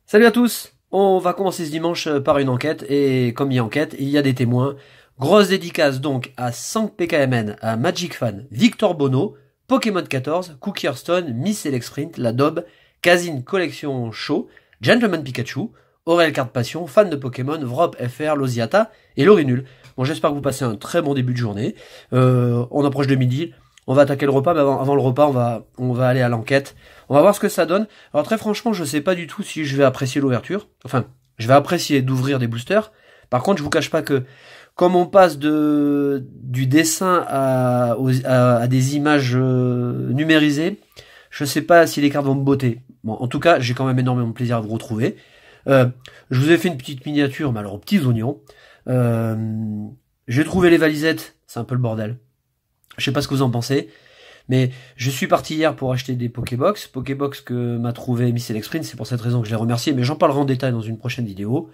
Salut à tous, on va commencer ce dimanche par une enquête, et comme il y a enquête, il y a des témoins. Grosse dédicace donc à Sank PKMN, à Magic Fan, Victor Bono, Pokémon 14, Cookie Hearthstone, Miss Select Sprint, La Daube, Kazin Collection Show, Gentleman Pikachu, Aurel Card Passion, fan de Pokémon, Vrop FR, Losiata et Lorinul. Bon, j'espère que vous passez un très bon début de journée. On approche de midi. On va attaquer le repas, mais avant le repas, on va aller à l'enquête. On va voir ce que ça donne. Alors très franchement, je sais pas du tout si je vais apprécier l'ouverture. Enfin, je vais apprécier d'ouvrir des boosters. Par contre, je vous cache pas que comme on passe du dessin à des images numérisées, je sais pas si les cartes vont me botter. Bon, en tout cas, j'ai quand même énormément de plaisir à vous retrouver. Je vous ai fait une petite miniature, mais alors aux petits oignons. J'ai trouvé les valisettes, c'est un peu le bordel. Je sais pas ce que vous en pensez, mais je suis parti hier pour acheter des Pokébox. Pokébox que m'a trouvé Miss Select Sprint, c'est pour cette raison que je l'ai remercié, mais j'en parlerai en détail dans une prochaine vidéo.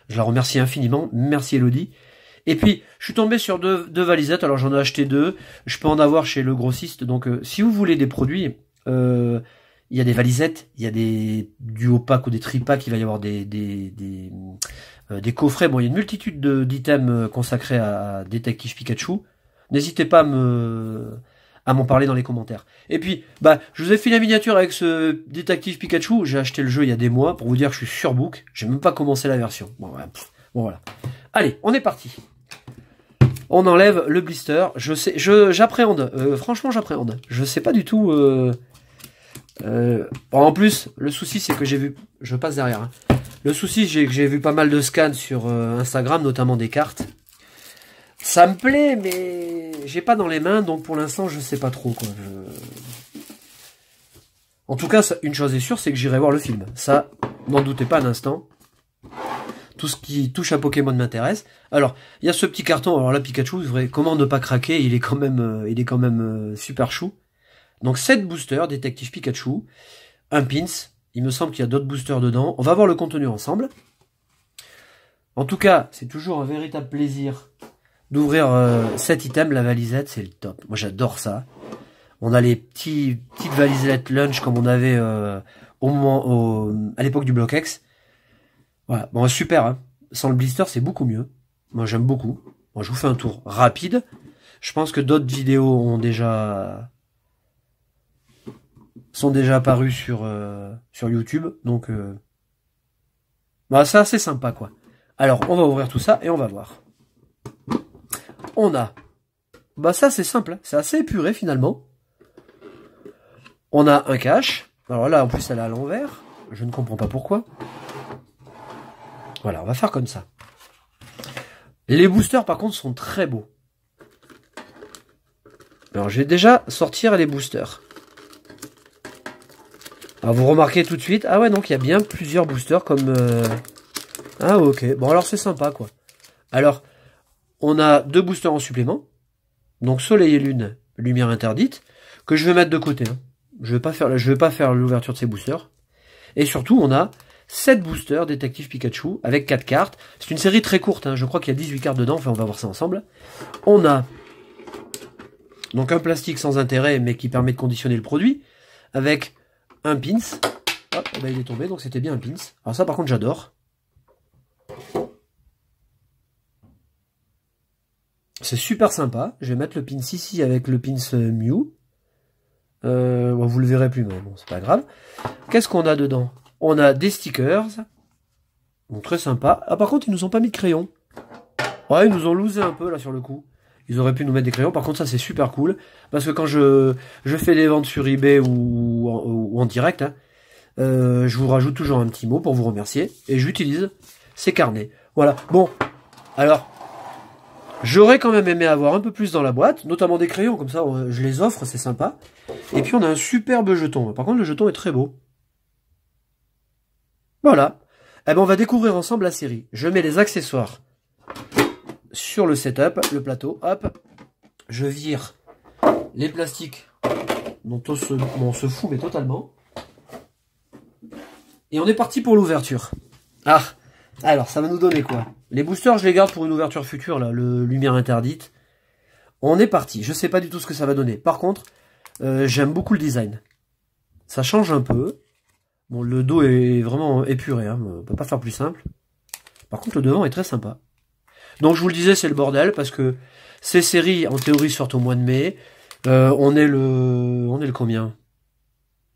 Je la remercie infiniment, merci Elodie. Et puis, je suis tombé sur deux valisettes, alors j'en ai acheté deux, je peux en avoir chez le grossiste, donc si vous voulez des produits, il y a des valisettes, il y a du haut pack ou des tripacks, il va y avoir des coffrets, bon il y a une multitude d'items consacrés à Détective Pikachu. N'hésitez pas à m'en parler dans les commentaires. Et puis, je vous ai fait la miniature avec ce Détective Pikachu. J'ai acheté le jeu il y a des mois pour vous dire que je suis sur book. J'ai même pas commencé la version. Bon, voilà. Allez, on est parti. On enlève le blister. J'appréhende. Franchement, j'appréhende. Je sais pas du tout. En plus, le souci c'est que j'ai vu. Je passe derrière. Hein. Le souci, c'est que j'ai vu pas mal de scans sur Instagram, notamment des cartes. Ça me plaît, mais j'ai pas dans les mains, donc pour l'instant, je sais pas trop, quoi. En tout cas, une chose est sûre, c'est que j'irai voir le film. Ça, n'en doutez pas un instant. Tout ce qui touche à Pokémon m'intéresse. Alors, il y a ce petit carton. Alors là, Pikachu, vrai, comment ne pas craquer? Il est quand même super chou. Donc, 7 boosters, Détective Pikachu, un pins. Il me semble qu'il y a d'autres boosters dedans. On va voir le contenu ensemble. En tout cas, c'est toujours un véritable plaisir d'ouvrir cet item, la valisette, c'est le top. Moi j'adore ça. On a les petites valisettes lunch comme on avait à l'époque du Block X. Voilà, bon super, hein. Sans le blister c'est beaucoup mieux. Moi j'aime beaucoup. Moi je vous fais un tour rapide. Je pense que d'autres vidéos sont déjà apparues sur YouTube. Donc c'est assez sympa quoi. Alors on va ouvrir tout ça et on va voir. On a, ça c'est simple, c'est assez épuré finalement. On a un cache. Alors là en plus elle est à l'envers. Je ne comprends pas pourquoi. Voilà, on va faire comme ça. Les boosters par contre sont très beaux. Alors je vais déjà sortir les boosters. Alors vous remarquez tout de suite. Ah ouais, donc il y a bien plusieurs boosters comme... Ah ok, bon alors c'est sympa quoi. Alors... On a 2 boosters en supplément. Donc Soleil et Lune, lumière interdite, que je vais mettre de côté. Hein. Je vais pas faire l'ouverture de ces boosters. Et surtout, on a 7 boosters Détective Pikachu avec 4 cartes. C'est une série très courte, hein. Je crois qu'il y a 18 cartes dedans, enfin on va voir ça ensemble. On a donc un plastique sans intérêt, mais qui permet de conditionner le produit, avec un pins. Hop, il est tombé, donc c'était bien un pins. Alors ça par contre j'adore. C'est super sympa. Je vais mettre le pins ici avec le pins Mew. Vous le verrez plus, mais bon, c'est pas grave. Qu'est-ce qu'on a dedans? On a des stickers. Donc très sympa. Ah, par contre, ils nous ont pas mis de crayon. Ouais, ils nous ont loosé un peu là sur le coup. Ils auraient pu nous mettre des crayons. Par contre, ça c'est super cool. Parce que quand je fais des ventes sur eBay ou en direct, hein, je vous rajoute toujours un petit mot pour vous remercier. Et j'utilise ces carnets. Voilà. Bon, alors... J'aurais quand même aimé avoir un peu plus dans la boîte, notamment des crayons, comme ça je les offre, c'est sympa. Et puis on a un superbe jeton. Par contre le jeton est très beau. Voilà. Eh ben on va découvrir ensemble la série. Je mets les accessoires sur le setup, le plateau, hop. Je vire les plastiques dont on se fout mais totalement. Et on est parti pour l'ouverture. Ah, Alors, ça va nous donner quoi? Les boosters, je les garde pour une ouverture future, là, le lumière interdite. On est parti. Je sais pas du tout ce que ça va donner. Par contre, j'aime beaucoup le design. Ça change un peu. Bon, le dos est vraiment épuré, hein. On peut pas faire plus simple. Par contre, le devant est très sympa. Donc, je vous le disais, c'est le bordel, parce que ces séries, en théorie, sortent au mois de mai. On est le combien?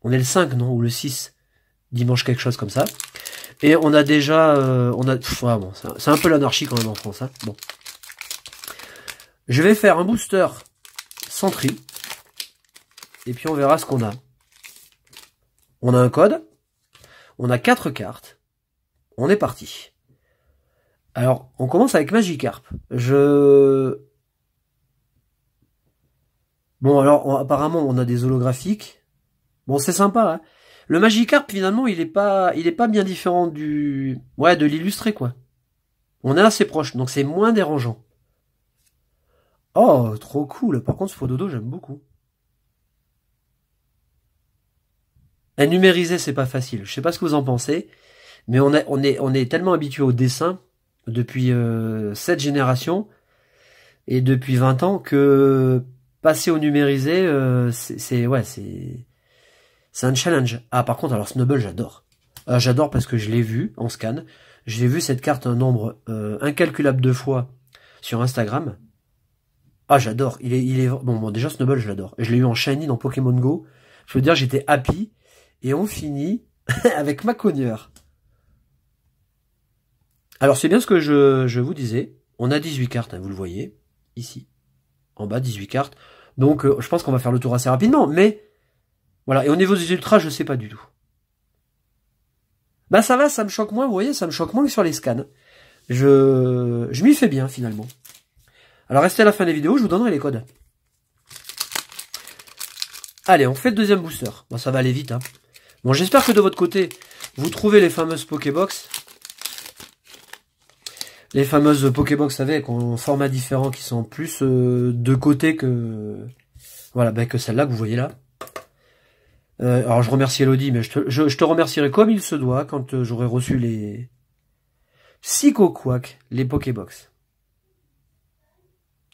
On est le 5, non? Ou le 6? Dimanche, quelque chose comme ça. Et on a déjà... bon, c'est un peu l'anarchie quand même en France, hein. Bon. Je vais faire un booster sans tri. Et puis on verra ce qu'on a. On a un code. On a 4 cartes. On est parti. Alors, on commence avec Magikarp. Bon, alors, apparemment, on a des holographiques. Bon, c'est sympa, hein. Le Magikarp, finalement, il est pas bien différent de l'illustré, quoi. On est assez proche, donc c'est moins dérangeant. Oh, trop cool. Par contre, ce Fododo, j'aime beaucoup. À numériser, c'est pas facile. Je sais pas ce que vous en pensez, mais on est tellement habitué au dessin depuis cette génération et depuis 20 ans que passer au numérisé, c'est un challenge. Ah, par contre, alors Snubble, j'adore. J'adore parce que je l'ai vu en scan. J'ai vu cette carte un nombre incalculable de fois sur Instagram. Ah, j'adore. Bon, déjà Snubble, je l'adore. Je l'ai eu en shiny dans Pokémon Go. Je veux dire, j'étais happy. Et on finit avec Maconieur. Alors, c'est bien ce que je vous disais. On a 18 cartes, hein, vous le voyez. Ici. En bas, 18 cartes. Donc, je pense qu'on va faire le tour assez rapidement. Mais, voilà. Et au niveau des ultras, je sais pas du tout. Bah, ça va, ça me choque moins. Vous voyez, ça me choque moins que sur les scans. Je m'y fais bien, finalement. Alors, restez à la fin des vidéos, je vous donnerai les codes. Allez, on fait le deuxième booster. Bon, ça va aller vite, hein. Bon, j'espère que de votre côté, vous trouvez les fameuses Pokébox. Les fameuses Pokébox avec en format différent qui sont plus de côté que... Voilà, ben que celle-là que vous voyez là. Alors, je remercie Elodie, mais je te remercierai comme il se doit quand j'aurai reçu les... Psychoquack, les Pokébox.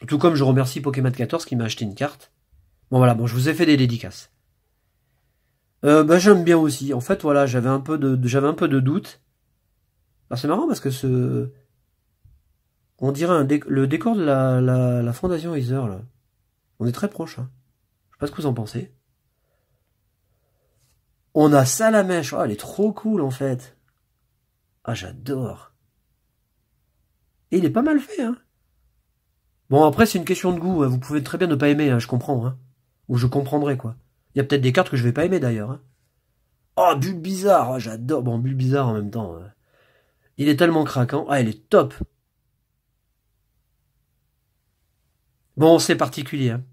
Tout comme je remercie Pokémon 14 qui m'a acheté une carte. Bon, voilà, bon, je vous ai fait des dédicaces. Bah, j'aime bien aussi. En fait, voilà, j'avais un peu de doute. Alors, c'est marrant parce que on dirait le décor de la Fondation Heather, là. On est très proche, hein. Je sais pas ce que vous en pensez. On a Salamèche. Oh, elle est trop cool, en fait. Ah, j'adore. Et il est pas mal fait, hein. Bon, après, c'est une question de goût, hein. Vous pouvez très bien ne pas aimer, hein, je comprends, hein. Ou je comprendrai, quoi. Il y a peut-être des cartes que je vais pas aimer, d'ailleurs, hein. Oh, Bulbizarre. Oh, j'adore. Bon, Bulbizarre, en même temps. Il est tellement craquant. Ah, il est top. Bon, c'est particulier, hein.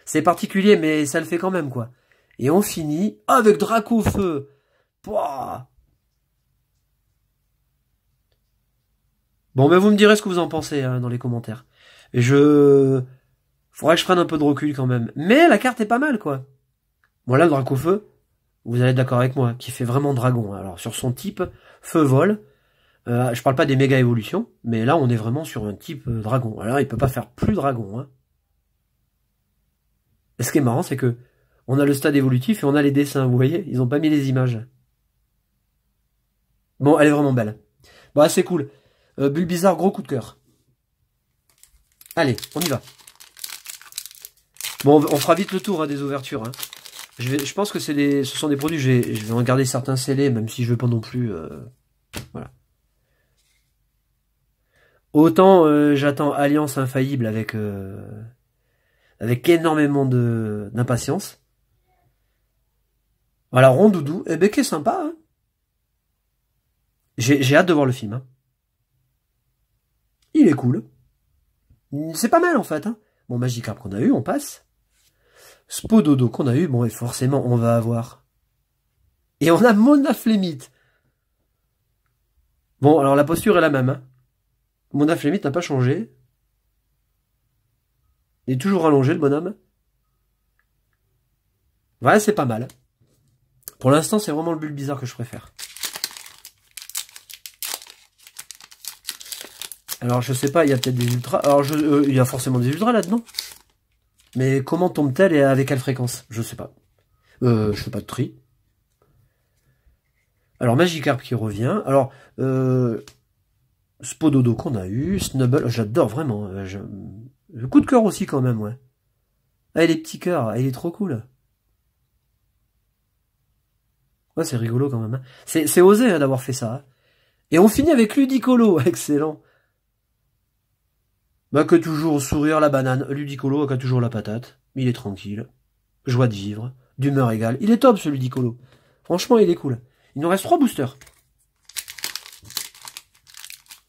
C'est particulier, mais ça le fait quand même, quoi. Et on finit avec Dracofeu. Pouah. Bon, ben vous me direz ce que vous en pensez hein, dans les commentaires. Faudrait que je prenne un peu de recul quand même. Mais la carte est pas mal, quoi. Bon, là, le Dracofeu, vous allez être d'accord avec moi, qui fait vraiment dragon. Alors, sur son type, feu-vol, je parle pas des méga évolutions, mais là, on est vraiment sur un type dragon. Alors, il peut pas faire plus dragon, hein. Et ce qui est marrant, c'est que on a le stade évolutif et on a les dessins, vous voyez. Ils ont pas mis les images. Bon, elle est vraiment belle. Bon, c'est cool. Bulbizarre, gros coup de cœur. Allez, on y va. Bon, on fera vite le tour hein, des ouvertures. Hein. Je pense que ce sont des produits, je vais en garder certains scellés, même si je veux pas non plus... voilà. Autant j'attends Alliance Infaillible avec énormément d'impatience. Voilà, Rondoudou, eh ben, qui est sympa. Hein. J'ai hâte de voir le film. Hein. Il est cool. C'est pas mal en fait. Hein. Bon, Magikarp qu'on a eu, on passe. Spododo qu'on a eu, bon, et forcément, on va avoir. Et on a Monaflémite. Bon, alors la posture est la même. Hein. Monaflémite n'a pas changé. Il est toujours allongé, le bonhomme. Ouais, c'est pas mal. Pour l'instant, c'est vraiment le Bulbizarre que je préfère. Alors je sais pas, il y a peut-être des ultras. Alors il y a forcément des ultras là-dedans. Mais comment tombe-t-elle et avec quelle fréquence? Je sais pas. Je fais pas de tri. Alors Magikarp qui revient. Alors Spododo qu'on a eu. Snubble, j'adore vraiment. Le coup de cœur aussi quand même, ouais. Ah, les petits cœurs, il est trop cool. Ouais, c'est rigolo quand même. Hein. C'est osé hein, d'avoir fait ça. Hein. Et on finit avec Ludicolo, excellent. Bah que toujours sourire la banane. Ludicolo qui a toujours la patate. Il est tranquille. Joie de vivre. D'humeur égale. Il est top ce Ludicolo. Franchement, il est cool. Il nous reste 3 boosters.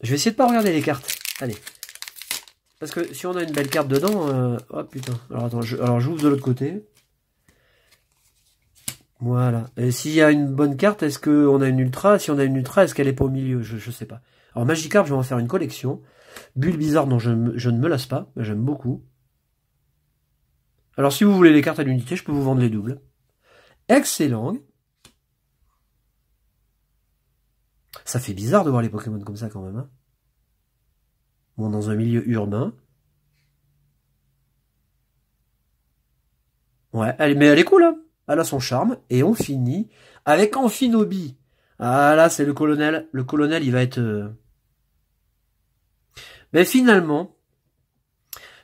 Je vais essayer de pas regarder les cartes. Allez. Parce que si on a une belle carte dedans... Oh putain. Alors attends, j'ouvre de l'autre côté. Voilà. Et s'il y a une bonne carte, est-ce qu'on a une ultra? Si on a une ultra, est-ce qu'elle est pas au milieu? Je sais pas. Alors Magikarp, je vais en faire une collection. Bulle bizarre, non, je ne me lasse pas. J'aime beaucoup. Alors si vous voulez les cartes à l'unité, je peux vous vendre les doubles. Excellent. Ça fait bizarre de voir les Pokémon comme ça quand même. Hein. Bon, dans un milieu urbain. Ouais, mais elle est cool, hein. Elle a son charme. Et on finit avec Amphinobi. Ah là, c'est le colonel. Le colonel, il va être... Mais finalement,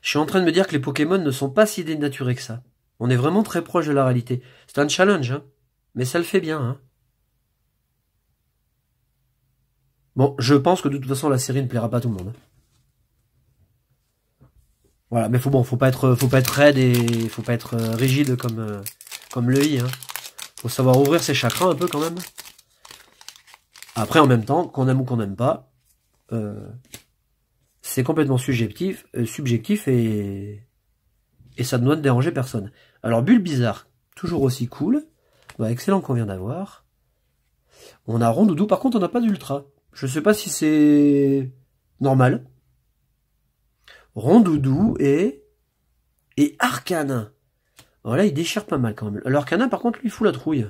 je suis en train de me dire que les Pokémon ne sont pas si dénaturés que ça. On est vraiment très proche de la réalité. C'est un challenge, hein. Mais ça le fait bien, hein. Bon, je pense que de toute façon, la série ne plaira pas à tout le monde. Voilà, mais faut pas être raide et faut pas être rigide comme le i, hein. Faut savoir ouvrir ses chakras un peu quand même. Après, en même temps, qu'on aime ou qu'on n'aime pas, c'est complètement subjectif et ça ne doit ne déranger personne. Alors, Bulle bizarre, toujours aussi cool. Bah, excellent qu'on vient d'avoir. On a Rondoudou, par contre, on n'a pas d'ultra. Je sais pas si c'est normal. Rondoudou et Arcana. Alors là, il déchire pas mal quand même. L'Arcana, par contre, lui fout la trouille.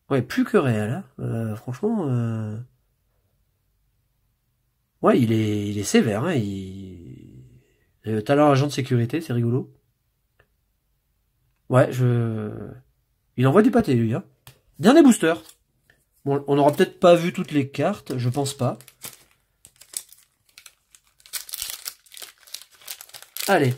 Ouais, plus que réel. Hein. Franchement... Ouais, il est sévère. Hein. Talent agent de sécurité, c'est rigolo. Ouais, il envoie du pâté, lui. Hein. Dernier booster. Bon, on n'aura peut-être pas vu toutes les cartes, je pense pas. Allez.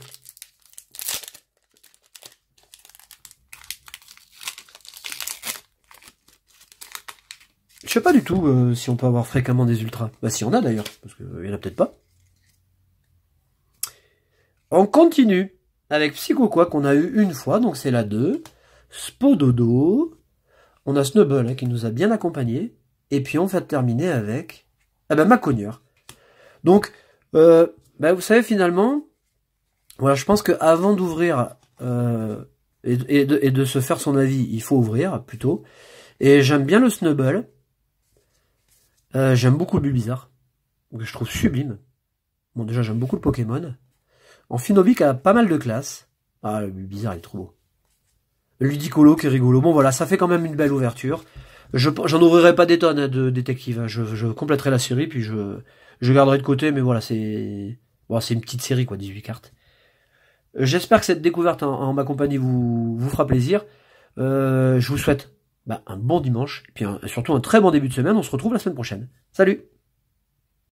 Je sais pas du tout si on peut avoir fréquemment des ultras. Bah si on a d'ailleurs, parce qu'il y en a peut-être pas. On continue avec Psychoquack qu'on a eu une fois, donc c'est la 2. Spododo. On a Snubble hein, qui nous a bien accompagnés. Et puis on va terminer avec Macogneur. Donc, vous savez finalement, voilà, je pense qu'avant d'ouvrir et de se faire son avis, il faut ouvrir plutôt. Et j'aime bien le Snubble. J'aime beaucoup le Bulbizarre, que je trouve sublime. Bon, déjà, j'aime beaucoup le Pokémon. Amphinobi qui a pas mal de classe. Ah, le Bulbizarre, il est trop beau. Le Ludicolo qui est rigolo. Bon, voilà, ça fait quand même une belle ouverture. J'en ouvrirai pas des tonnes hein, de détectives. Hein. Je compléterai la série, puis je garderai de côté, mais voilà, c'est une petite série, quoi, 18 cartes. J'espère que cette découverte en ma compagnie vous fera plaisir. Je vous souhaite un bon dimanche, et puis surtout un très bon début de semaine. On se retrouve la semaine prochaine. Salut!